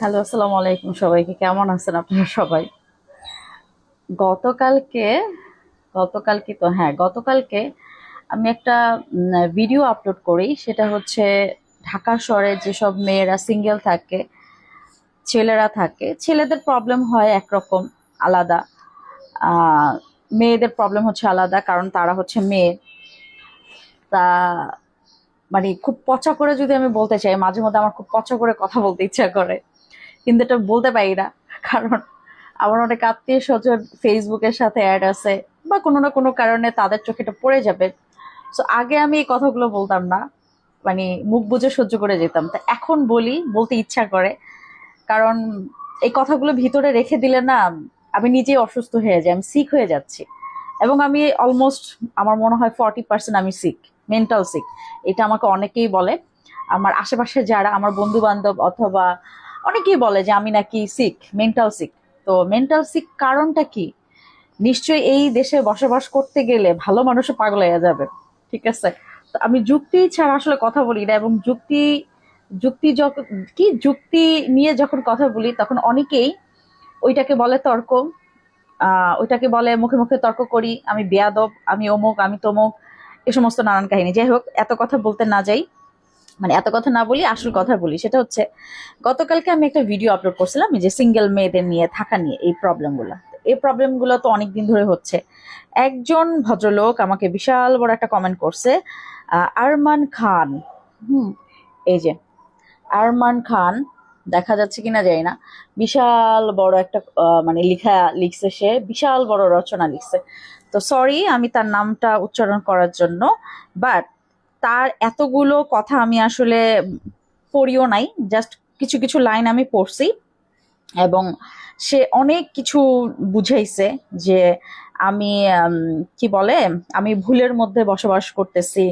Hello, আসসালামু আলাইকুম সবাইকে। কেমন আছেন আপনারা সবাই? গতকালকে গতকালকে তো হ্যাঁ, গতকালকে আমি একটা ভিডিও আপলোড করি। সেটা হচ্ছে ঢাকা শহরে যেসব মেয়েরা সিঙ্গেল থাকে, ছেলেরা থাকে, ছেলেদের প্রবলেম হয় একরকম আলাদা। আহ মেয়েদের প্রবলেম হচ্ছে আলাদা, কারণ তারা হচ্ছে মেয়ে। তা মানে খুব পচা করে যদি আমি বলতে চাই, মাঝে মধ্যে আমার খুব পচা করে কথা বলতে ইচ্ছা করে, কিন্তু এটা বলতে পারি না। কারণ আমার অনেক আত্মীয় স্বজন ফেসবুকের সাথে অ্যাড আছে, বা কোনো না কোনো কারণে তাদের চোখে এটা পড়ে যাবে। সো আগে আমি এই কথাগুলো বলতাম না, মানে মুখ বুজে সহ্য করে যেতাম। তা এখন বলি, বলতে ইচ্ছা করে। কারণ এই কথাগুলো ভিতরে রেখে দিলে না, আমি নিজেই অসুস্থ হয়ে যাই, আমি সিক হয়ে যাচ্ছি। এবং আমি অলমোস্ট, আমার মনে হয় 40% আমি সিক, মেন্টাল সিক। এটা আমাকে অনেকেই বলে, আমার আশেপাশে যারা আমার বন্ধু বান্ধব অথবা অনেকেই বলে যে আমি নাকি সিক, মেন্টাল সিক। তো মেন্টাল সিক কারণটা কি? নিশ্চয়ই এই দেশে বসবাস করতে গেলে ভালো মানুষও পাগল হয়ে যাবে। ঠিক আছে? তো আমি যুক্তি ছাড়া আসলে কথা বলি না, এবং যুক্তি যুক্তি যখন যুক্তি নিয়ে যখন কথা বলি, তখন অনেকেই ওইটাকে বলে তর্ক। ওইটাকে বলে মুখে মুখে তর্ক করি, আমি বেয়াদব, আমি অমুক, আমি তমুক, এ সমস্ত নানান কাহিনী। যাই হোক, এত কথা বলতে না যাই, মানে এত কথা না বলি, আসল কথা বলি। সেটা হচ্ছে, গতকালকে আমি একটা ভিডিও আপলোড করছিলাম এই যে সিঙ্গেল মেয়েদের নিয়ে থাকা নিয়ে এই প্রবলেমগুলো। এই প্রবলেমগুলো তো অনেকদিন ধরে হচ্ছে। একজন ভদ্রলোক আমাকে বিশাল বড় একটা কমেন্ট করছে, আরমান খান। হুম, এই যে আরমান খান, দেখা যাচ্ছে কিনা জানি না। বিশাল বড় একটা মানে লিখছে, সে বিশাল বড় রচনা লিখছে। তো সরি আমি তার নামটা উচ্চারণ করার জন্য, বাট তার এতগুলো কথা আমি আসলে পড়িও নাই, জাস্ট কিছু কিছু লাইন আমি পড়ছি। এবং সে অনেক কিছু বুঝাইছে যে আমি কি বলে, আমি ভুলের মধ্যে বসবাস করতেছি।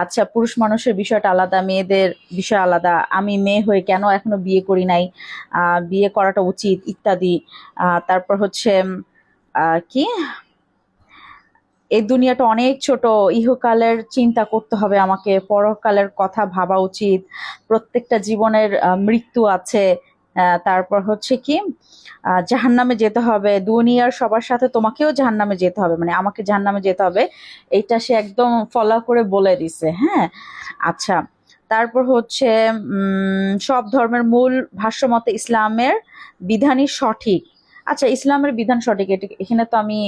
আচ্ছা, পুরুষ মানুষের বিষয়টা আলাদা, মেয়েদের বিষয় আলাদা, আমি মেয়ে হয়ে কেন এখনো বিয়ে করি নাই, বিয়ে করাটা উচিত ইত্যাদি। তারপর হচ্ছে কি, এই দুনিয়াটা অনেক ছোট, ইহকালের চিন্তা করতে হবে আমাকে, পরকালের কথা ভাবা উচিত, প্রত্যেকটা জীবনের মৃত্যু আছে। তারপর হচ্ছে কি, জাহান্নামে যেতে হবে, দুনিয়ার সবার সাথে তোমাকেও জাহান্নামে যেতে হবে, মানে আমাকে জাহান্নামে যেতে হবে। এইটা সে একদম ফলো করে বলে দিছে। হ্যাঁ, আচ্ছা। তারপর হচ্ছে সব ধর্মের মূল ভাষ্যমতে ইসলামের বিধানই সঠিক। আচ্ছা, ইসলামের বিধান সঠিক, এখানে তো আমি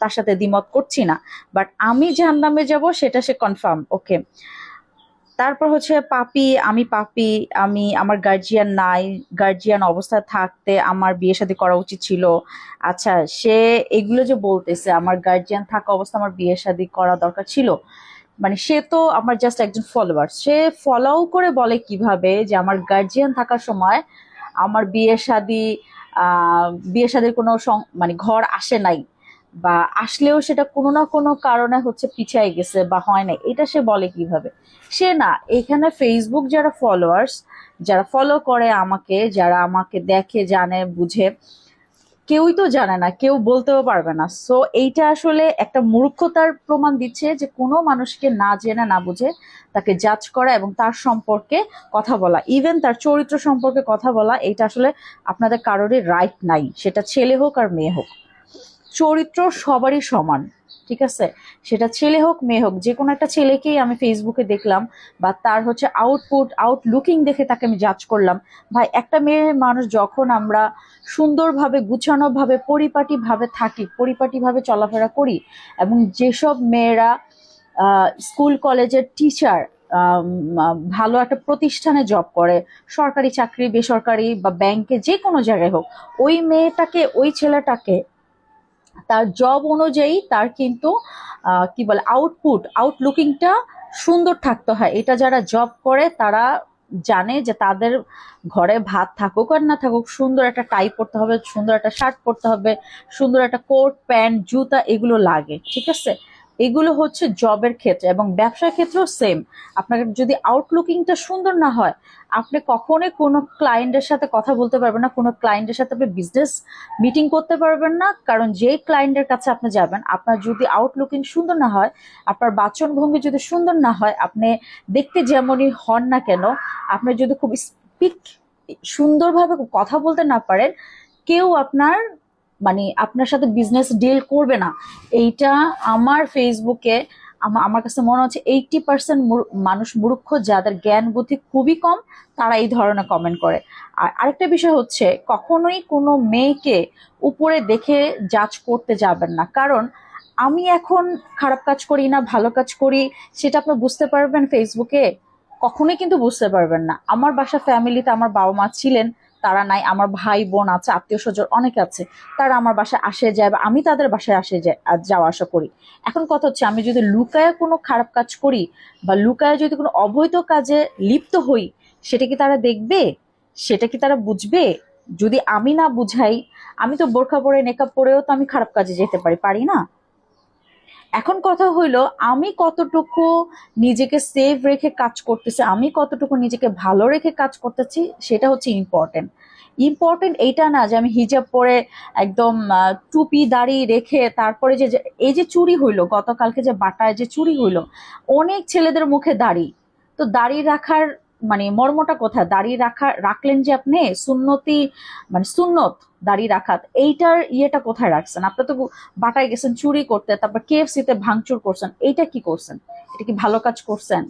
তার সাথে দ্বিমত করছি না, বাট আমি জাহান্নামে যাব সেটা সে কনফার্ম। ওকে। তারপর হচ্ছে পাপী, আমি পাপী, আমি, আমার গার্জিয়ান নাই, গার্জিয়ান অবস্থায় থাকতে আমার বিয়ে শাদী করা উচিত ছিল। আচ্ছা, সে এগুলো যে বলতেছে আমার গার্জিয়ান থাকা অবস্থা আমার বিয়ে শাদী করা দরকার ছিল, মানে সে তো আমার জাস্ট একজন ফলোয়ার। সে ফলো করে বলে কিভাবে যে আমার গার্জিয়ান থাকার সময় আমার বিয়ে শাদীর কোনো মানে ঘর আসে নাই, বা আসলেও সেটা কোনো না কোনো কারণে হচ্ছে পিছায় গেছে বা হয় নাই, এটা সে বলে কিভাবে? সে না, এখানে ফেসবুক যারা ফলোয়ার্স, যারা ফলো করে আমাকে, যারা আমাকে দেখে, জানে, বুঝে, কেউই তো জানে না, কেউ বলতেও পারবে না। সো এইটা আসলে একটা মূর্খতার প্রমাণ দিচ্ছে যে কোনো মানুষকে না জেনে না বুঝে তাকে জাজ করা এবং তার সম্পর্কে কথা বলা, ইভেন তার চরিত্র সম্পর্কে কথা বলা, এইটা আসলে আপনাদের কারোরই রাইট নাই, সেটা ছেলে হোক আর মেয়ে হোক। চরিত্র সবারই সমান। ঠিক আছে? সেটা ছেলে হোক মেয়ে হোক, যে কোনো একটা ছেলেকেই আমি ফেসবুকে দেখলাম, বা তার হচ্ছে আউটলুকিং দেখে তাকে আমি জাজ করলাম। ভাই, একটা মেয়ে মানুষ যখন আমরা সুন্দরভাবে, গুছানোভাবে, পরিপাটিভাবে থাকি, পরিপাটিভাবে চলাফেরা করি, এবং যেসব মেয়েরা স্কুল কলেজের টিচার, ভালো একটা প্রতিষ্ঠানে জব করে, সরকারি চাকরি, বেসরকারি বা ব্যাংকে, যে কোনো জায়গায় হোক, ওই মেয়েটাকে, ওই ছেলেটাকে তার জব অনুযায়ী তার কিন্তু কি বলে, আউটলুকিংটা সুন্দর থাকতে হয়। এটা যারা জব করে তারা জানে যে তাদের ঘরে ভাত থাকুক আর না থাকুক, সুন্দর একটা টাই পরতে হবে, সুন্দর একটা শার্ট পরতে হবে, সুন্দর একটা কোট প্যান্ট জুতা, এগুলো লাগে। ঠিক আছে? এগুলো হচ্ছে জবের ক্ষেত্রে, এবং ব্যবসার ক্ষেত্রেও সেম। আপনার যদি আউটলুকিংটা সুন্দর না হয়, আপনি কখনোই কোনো ক্লায়েন্টের সাথে কথা বলতে পারবেন না, কোনো ক্লায়েন্টের সাথে আপনি বিজনেস মিটিং করতে পারবেন না। কারণ যেই ক্লায়েন্টের কাছে আপনি যাবেন, আপনার যদি আউটলুকিং সুন্দর না হয়, আপনার বাচনভঙ্গি যদি সুন্দর না হয়, আপনি দেখতে যেমনই হন না কেন, আপনি যদি খুব সুন্দরভাবে কথা বলতে না পারেন, কেউ আপনার মানে আপনার সাথে বিজনেস ডিল করবে না। এইটা আমার ফেসবুকে আমার কাছে মনে হচ্ছে 80% মানুষ মূর্খ, যাদের জ্ঞান বুদ্ধি খুবই কম, তারা এই ধরনের কমেন্ট করে। আর আরেকটা বিষয় হচ্ছে, কখনোই কোনো মেয়েকে উপরে দেখে জাজ করতে যাবেন না, কারণ আমি এখন খারাপ কাজ করি না ভালো কাজ করি সেটা আপনি বুঝতে পারবেন ফেসবুকে? কখনোই কিন্তু বুঝতে পারবেন না। আমার বাসা ফ্যামিলিতে আমার বাবা মা ছিলেন, তারা নাই, আমার ভাই বোন আছে, আত্মীয় স্বজন অনেক আছে, তারা আমার বাসায় আসে যায় বা আমি তাদের বাসায় যাওয়া আসা করি। এখন কথা হচ্ছে, আমি যদি লুকায় কোনো খারাপ কাজ করি বা লুকায় যদি কোনো অবৈধ কাজে লিপ্ত হই, সেটা কি তারা দেখবে? সেটা কি তারা বুঝবে? যদি আমি না বুঝাই, আমি তো বোরখা পরে নেকাব পরেও তো আমি খারাপ কাজে যেতে পারি, পারি না? এখন কথা হইলো, আমি কতটুকু নিজেকে সেভ রেখে কাজ করতেছি, আমি কতটুকু নিজেকে ভালো রেখে কাজ করতেছি, সেটা হচ্ছে ইম্পর্টেন্ট। ইম্পর্টেন্ট এইটা না যে আমি হিজাব পরে একদম টুপি দাড়ি রেখে তারপরে যে এই যে চুরি হইলো, গতকালকে যে বাটায় যে চুরি হইলো, অনেক ছেলেদের মুখে দাড়ি। তো দাড়ি রাখার মানে মর্মটা কোথায়? দাড়ি রাখলেন যে আপনি সুন্নতি, মানে সুন্নত দাড়ি রাখা, এইটার ইয়েটা কোথায় রাখছেন? আপনি তো বাটায় গেছেন চুরি করতে, তারপর KFC তে ভাঙচুর করছেন, এইটা কি করছেন? এটা কি ভালো কাজ করছেন?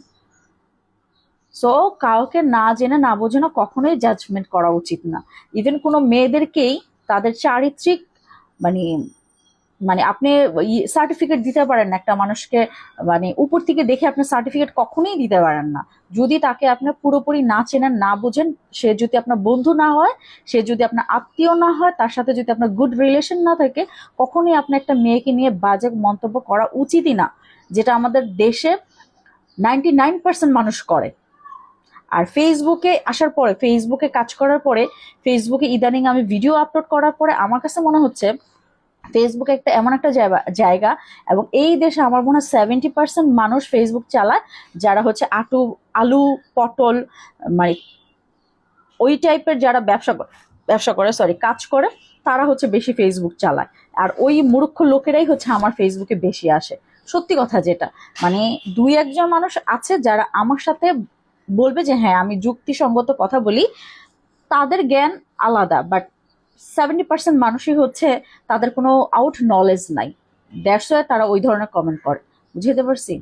সো কাউকে না জেনে না বোঝে না কখনোই জাজমেন্ট করা উচিত না। ইভেন কোনো মেয়েদেরকেই তাদের চারিত্রিক মানে মানে আপনি সার্টিফিকেট দিতে পারেন না একটা মানুষকে, মানে উপর থেকে দেখে আপনি সার্টিফিকেট কখনোই দিতে পারেন না। যদি তাকে আপনি পুরোপুরি না চেনেন না বোঝেন, সে যদি আপনার বন্ধু না হয়, সে যদি আপনার আত্মীয় না হয়, তার সাথে যদি আপনার গুড রিলেশন না থাকে, কখনোই আপনি একটা মেয়েকে নিয়ে বাজে মন্তব্য করা উচিতই না, যেটা আমাদের দেশে 99% মানুষ করে। আর ফেসবুকে আসার পরে, ফেসবুকে কাজ করার পরে, ফেসবুকে ইদানিং আমি ভিডিও আপলোড করার পরে আমার কাছে মনে হচ্ছে ফেসবুক একটা এমন একটা জায়গা, এবং এই দেশে আমার মনে হয় 70% মানুষ ফেসবুক চালায়, যারা হচ্ছে আলু পটল মানে ওই টাইপের যারা ব্যবসা করে সরি কাজ করে, তারা হচ্ছে বেশি ফেসবুক চালায়। আর ওই মূর্খ লোকেরাই হচ্ছে আমার ফেসবুকে বেশি আসে। সত্যি কথা যেটা, মানে দুই একজন মানুষ আছে যারা আমার সাথে বলবে যে হ্যাঁ আমি যুক্তিসঙ্গত কথা বলি, তাদের জ্ঞান আলাদা, বাট 70% মানুষই হচ্ছে তাদের কোনো আউট নলেজ নাই, দ্যাটস ওয়াই তারা ওই ধরনের কমেন্ট করে। বুঝতে পারছি?